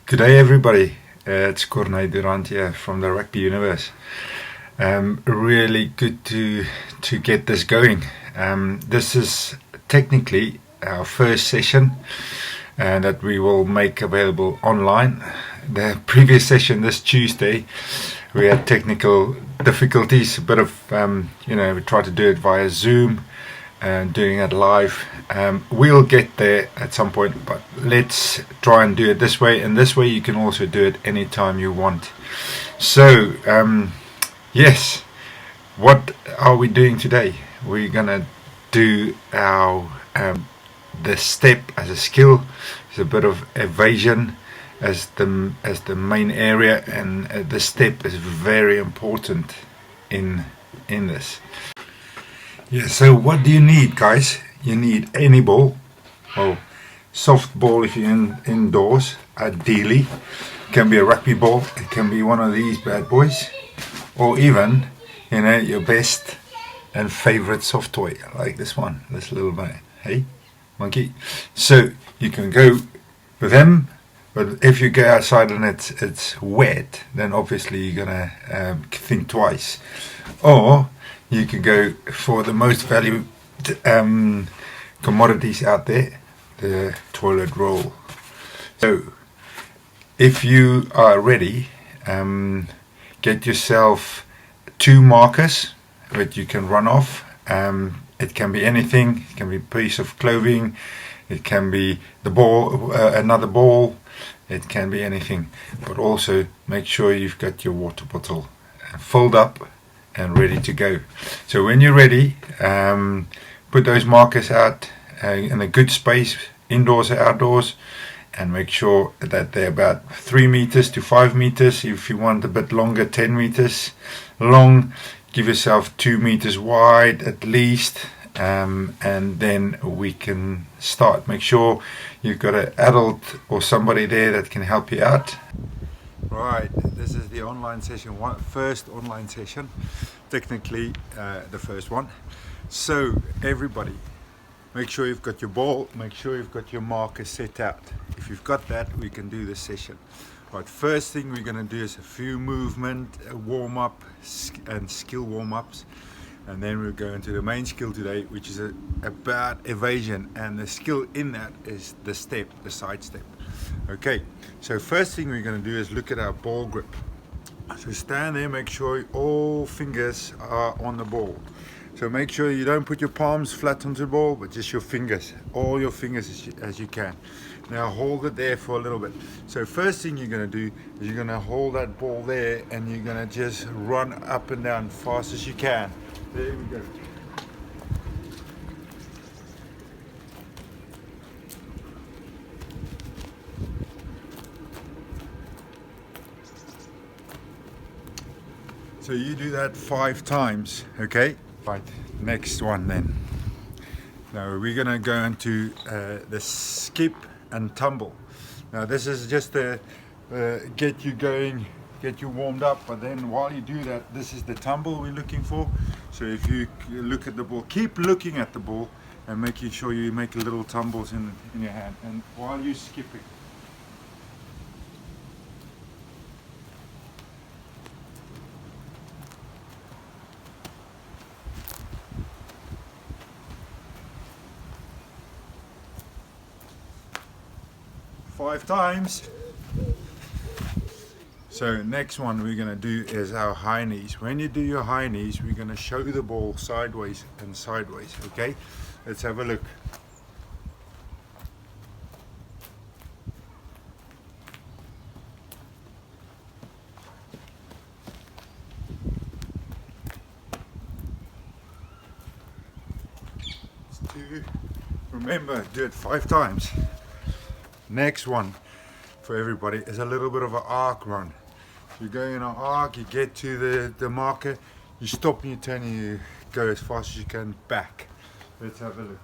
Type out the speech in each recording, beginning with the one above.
Good day, everybody. It's Corne Durant here from the Rugby Universe. Really good to get this going. This is technically our first session that we will make available online. The previous session this Tuesday, we had technical difficulties, a bit of, we tried to do it via Zoom and doing it live. We'll get there at some point, but let's try and do it this way, and this way you can also do it anytime you want. So yes, what are we doing today? We're gonna do our the step as a skill. It's a bit of evasion as the main area, and the step is very important in this. Yeah, so what do you need, guys? You need any ball, or soft ball if you're indoors, ideally. It can be a rugby ball, it can be one of these bad boys, or even, your best and favorite soft toy, like this one, this little man. Hey, monkey. So you can go with him, but if you go outside and it's wet, then obviously you're gonna think twice. Or you can go for the most valued commodities out there, the toilet roll. So if you are ready, get yourself 2 markers that you can run off. It can be anything. It can be a piece of clothing, it can be the ball, another ball, it can be anything. But also make sure you've got your water bottle filled up and ready to go. So when you're ready, put those markers out in a good space, indoors or outdoors, and make sure that they're about 3 meters to 5 meters. If you want a bit longer, 10 meters long, give yourself 2 meters wide at least, and then we can start. Make sure you've got an adult or somebody there that can help you out. Right, this is the online session, first online session, technically the first one. So everybody, make sure you've got your ball, make sure you've got your marker set out. If you've got that, we can do this session. Right, first thing we're going to do is a few movement, warm-up and skill warm-ups, and then we'll go into the main skill today, which is about evasion, and the skill in that is the step, the side step. Okay, so first thing we're going to do is look at our ball grip. So stand there, make sure all fingers are on the ball. So make sure you don't put your palms flat onto the ball, but just your fingers, all your fingers as you can. Now hold it there for a little bit. So first thing you're going to do is you're going to hold that ball there, and you're going to just run up and down fast as you can. There we go. So you do that 5 times, okay? Right, next one then. Now we're gonna go into the skip and tumble. Now this is just to get you going, get you warmed up, but then while you do that, this is the tumble we're looking for. So if you look at the ball, keep looking at the ball and making sure you make little tumbles in your hand, and while you're skipping. Five times. So next one we're going to do is our high knees. When you do your high knees, we're going to show the ball sideways and sideways. Okay, let's have a look. Let's do, remember, do it 5 times. Next one for everybody is a little bit of an arc run. You go in an arc, you get to the marker, you stop and you turn and you go as fast as you can back. Let's have a look.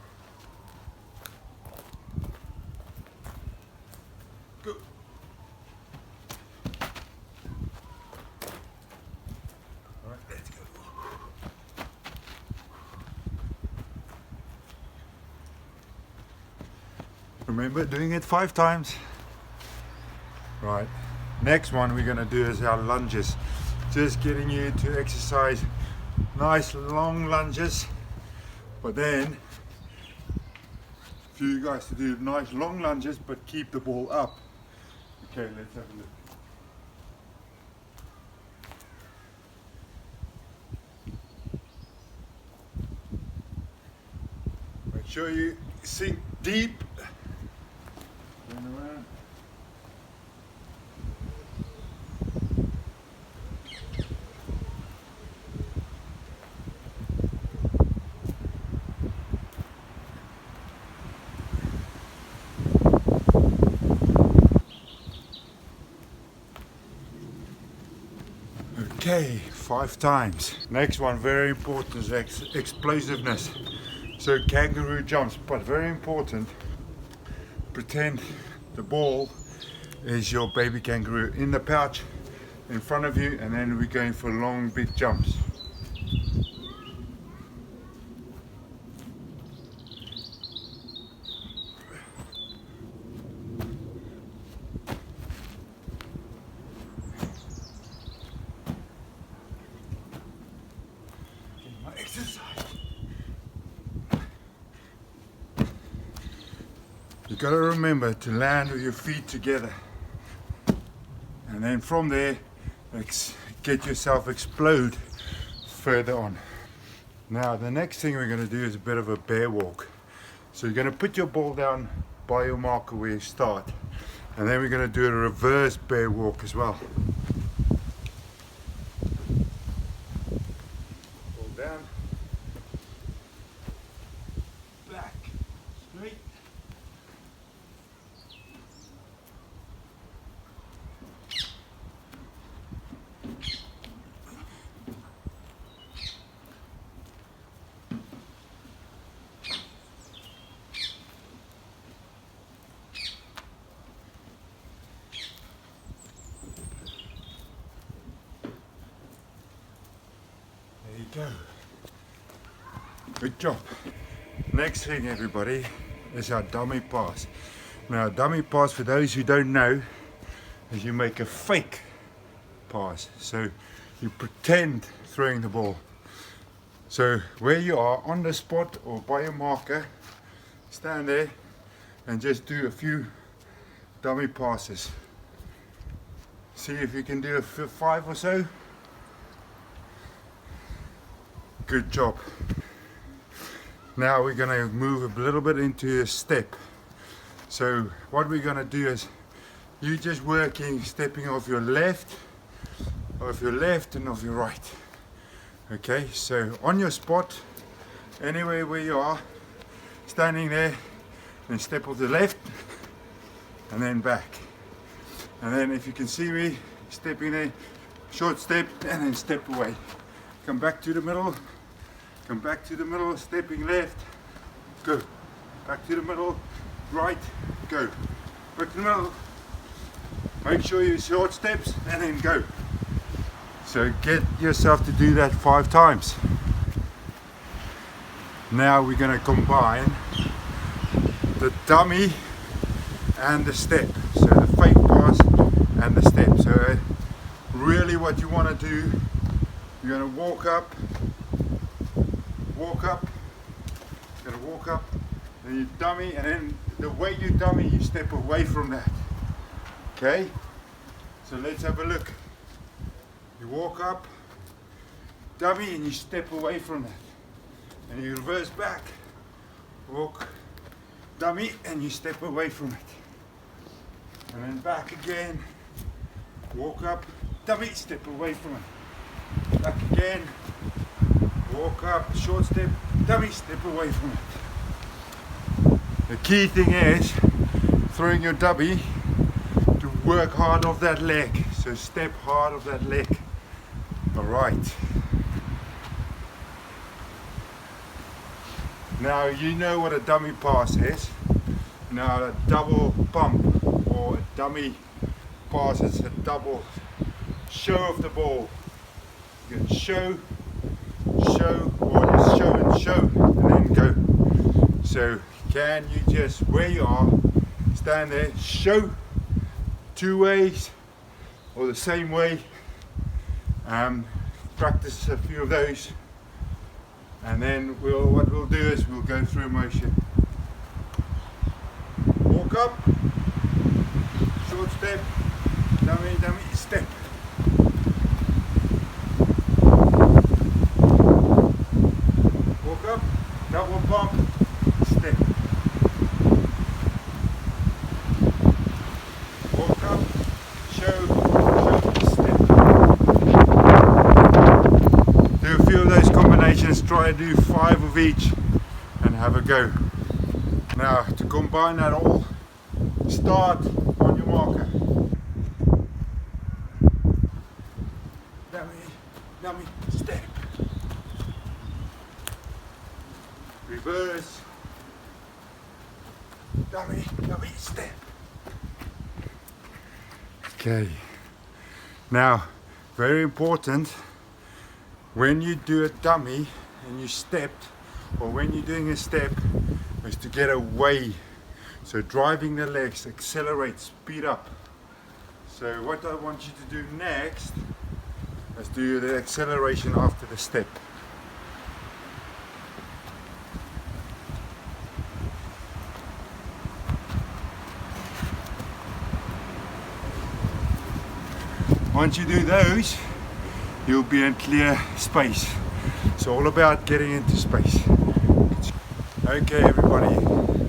Go. All right, let's go. Remember doing it 5 times. Right, next one we're going to do is our lunges. Just getting you to exercise nice long lunges, but then for you guys to do nice long lunges but keep the ball up. Okay, let's have a look. Make sure you sink deep. Turn around. Okay, 5 times. Next one, very important, is explosiveness. So kangaroo jumps, but very important. Pretend the ball is your baby kangaroo in the pouch in front of you, and then we're going for long, big jumps. Exercise. You got to remember to land with your feet together, and then from there get yourself explode further on. Now the next thing we're going to do is a bit of a bear walk. So you're going to put your ball down by your marker where you start, and then we're going to do a reverse bear walk as well. Ball down, back, straight. There you go. Good job. Next thing, everybody, is our dummy pass. Now, dummy pass, for those who don't know, is you make a fake pass. So you pretend throwing the ball. So where you are on the spot or by your marker, stand there and just do a few dummy passes. See if you can do a 5 or so. Good job. Now we're going to move a little bit into a step. So what we're going to do is you just working, stepping off your left and off your right. Okay, so on your spot, anywhere where you are, standing there, then step off the left and then back. And then if you can see me stepping there, short step and then step away. Come back to the middle, come back to the middle, stepping left, go. Back to the middle, right, go. Back to the middle. Make sure you short steps and then go. So get yourself to do that 5 times. Now we're going to combine the dummy and the step. So the fake pass and the step. So really what you want to do, you're going to walk up, you're going to walk up, then you dummy, and then the way you dummy, you step away from that. Okay? So let's have a look. You walk up, dummy, and you step away from that. And you reverse back, walk, dummy, and you step away from it. And then back again, walk up, dummy, step away from it. Back again, walk up, short step, dummy, step away from it. The key thing is throwing your dummy to work hard off that leg. So step hard off that leg. Alright. Now you know what a dummy pass is. Now a double pump or a dummy pass is a double show of the ball. You can show, or just show and show, and then go. So can you just, where you are, stand there, show 2 ways or the same way. Practice a few of those, and then what we'll do is we'll go through motion. Walk up, short step, dummy, step. Walk up, double bump, step. Walk up, show, step. Do a few of those combinations, try to do 5 of each and have a go. Now to combine that all, start on your marker. Dummy, step. Reverse. Dummy, step. Okay. Now, very important, when you do a dummy and you stepped, or when you're doing a step, is to get away. So driving the legs, accelerate, speed up. So what I want you to do next is do the acceleration after the step. Once you do those, you'll be in clear space. It's all about getting into space. Okay everybody,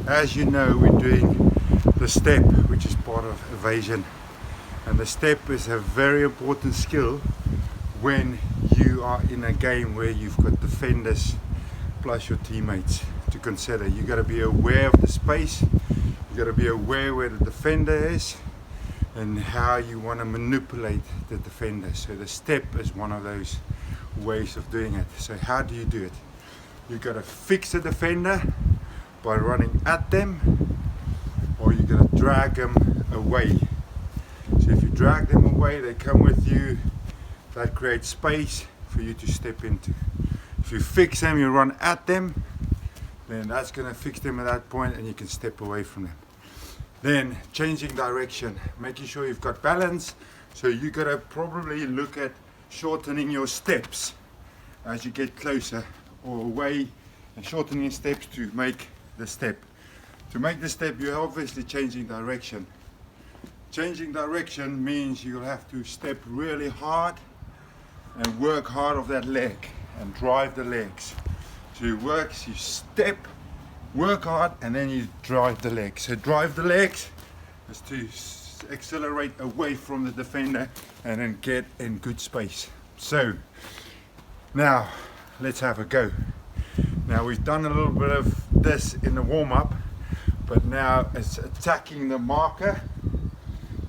as you know, we're doing the step, which is part of evasion, and the step is a very important skill when you are in a game where you've got defenders plus your teammates to consider. You got to be aware of the space, you got to be aware where the defender is and how you want to manipulate the defender. So the step is one of those ways of doing it. So how do you do it? You got to fix the defender by running at them, or you're going to drag them away. So if you drag them away, they come with you. That creates space for you to step into. If you fix them, you run at them, then that's going to fix them at that point and you can step away from them. Then changing direction, making sure you've got balance. So you got to probably look at shortening your steps as you get closer or away, and shortening steps to make the step. To make the step, you're obviously changing direction. Changing direction means you'll have to step really hard and work hard off that leg and drive the legs. So you step, work hard, and then you drive the legs. So drive the legs is to accelerate away from the defender and then get in good space. So now let's have a go. Now we've done a little bit of this in the warm-up, but now it's attacking the marker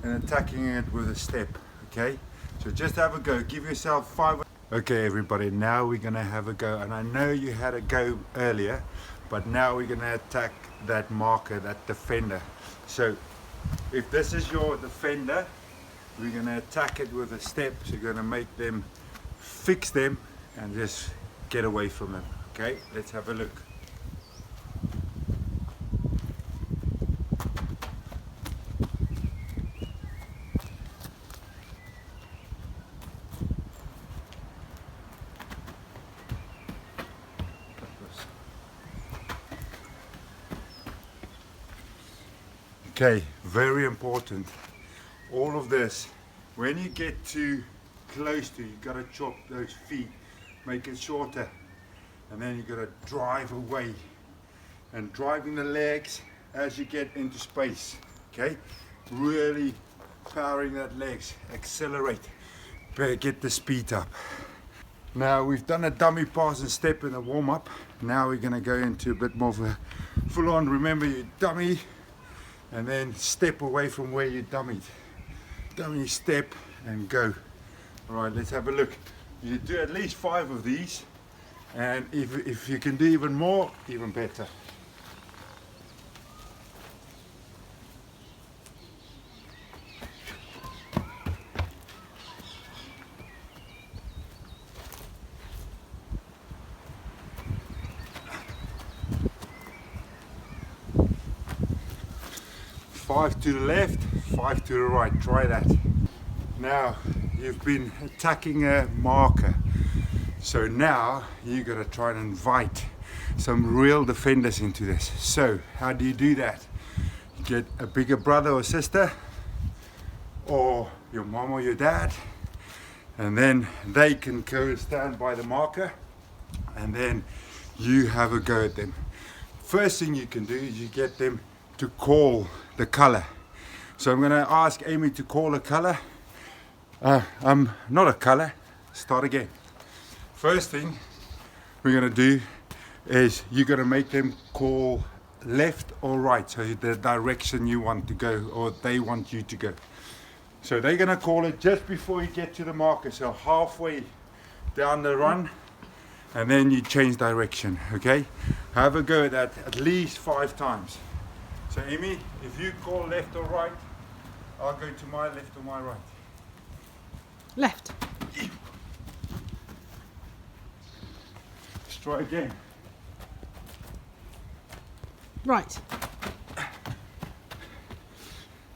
and attacking it with a step. Okay, so just have a go, give yourself 5. Okay everybody, now we're gonna have a go, and I know you had a go earlier, but now we're gonna attack that marker, that defender. So if this is your defender, we're gonna attack it with a step. So you're gonna make them, fix them, and just get away from them. Okay, let's have a look. Okay, very important. All of this, when you get too close to, you gotta chop those feet, make it shorter, and then you gotta drive away, and driving the legs as you get into space. Okay, really powering that legs, accelerate, get the speed up. Now we've done a dummy pass and step in the warm-up. Now we're gonna go into a bit more of a full-on. Remember, you dummy and then step away from where you dummied. Dummy, step, and go. All right, let's have a look. You do at least 5 of these, and if you can do even more, even better. 5 to the left, 5 to the right. Try that. Now you've been attacking a marker, so now you got to try and invite some real defenders into this. So how do you do that? You get a bigger brother or sister, or your mom or your dad, and then they can go stand by the marker, and then you have a go at them. First thing you can do is you get them to call the color. So I'm going to ask Amy to call a color. Not a color. Start again. First thing we're going to do is you're going to make them call left or right, so the direction you want to go or they want you to go. So they're going to call it just before you get to the marker, so halfway down the run, and then you change direction. Okay, have a go at that at least 5 times. So Amy, if you call left or right, I'll go to my left or my right. Left. Let's try again. Right.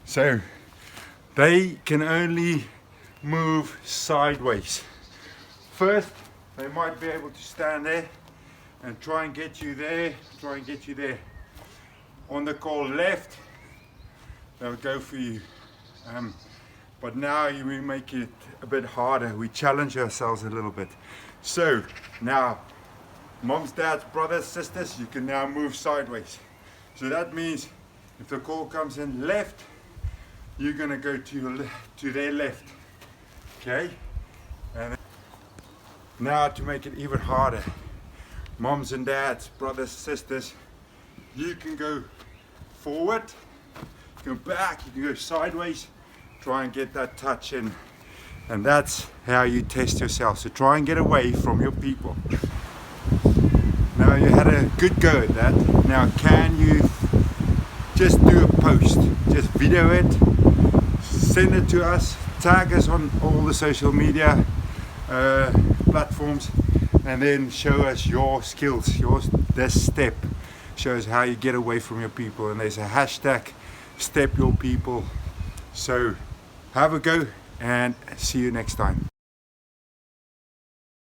So they can only move sideways. First, they might be able to stand there and try and get you there, try and get you there. On the call left, they'll go for you. But now we make it a bit harder. We challenge ourselves a little bit. So now, moms, dads, brothers, sisters, you can now move sideways. So that means if the call comes in left, you're going to go to their left. Okay? And now to make it even harder, moms and dads, brothers, sisters, you can go forward, you can go back, you can go sideways, try and get that touch in. And that's how you test yourself. So try and get away from your people. Now you had a good go at that. Now can you just do a post? Just video it, send it to us, tag us on all the social media platforms, and then show us your skills. This step shows how you get away from your people, and there's a hashtag step your people. So have a go and see you next time.